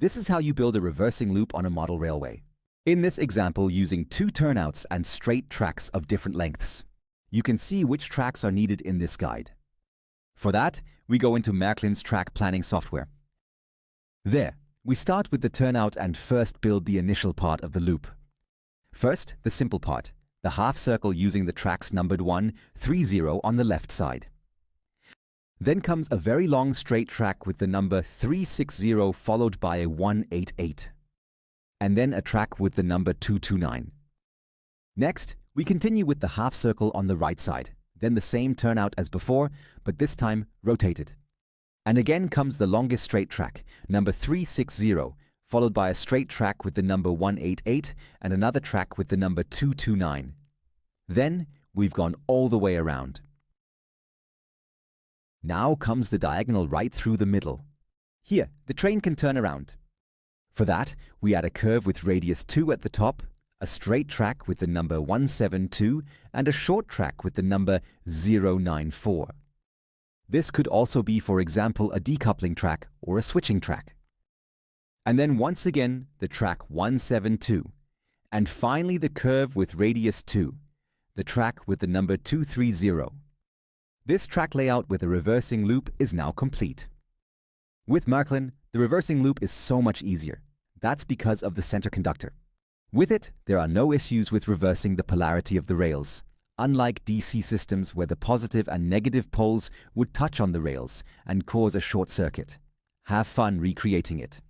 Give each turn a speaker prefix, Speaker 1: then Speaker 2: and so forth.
Speaker 1: This is how you build a reversing loop on a model railway. In this example, using 2 turnouts and straight tracks of different lengths. You can see which tracks are needed in this guide. For that, we go into Märklin's track planning software. There, we start with the turnout and first build the initial part of the loop. First, the simple part, the half circle using the tracks numbered 1, 3, 0 on the left side. Then comes a very long straight track with the number 360 followed by a 188. And then a track with the number 229. Next, we continue with the half circle on the right side, then the same turnout as before, but this time rotated. And again comes the longest straight track, number 360, followed by a straight track with the number 188 and another track with the number 229. Then we've gone all the way around. Now comes the diagonal right through the middle. Here, the train can turn around. For that, we add a curve with radius 2 at the top, a straight track with the number 172 and a short track with the number 094. This could also be, for example, a decoupling track or a switching track. And then once again, the track 172. And finally the curve with radius 2, the track with the number 230. This track layout with a reversing loop is now complete. With Märklin, the reversing loop is so much easier. That's because of the center conductor. With it, there are no issues with reversing the polarity of the rails, unlike DC systems where the positive and negative poles would touch on the rails and cause a short circuit. Have fun recreating it.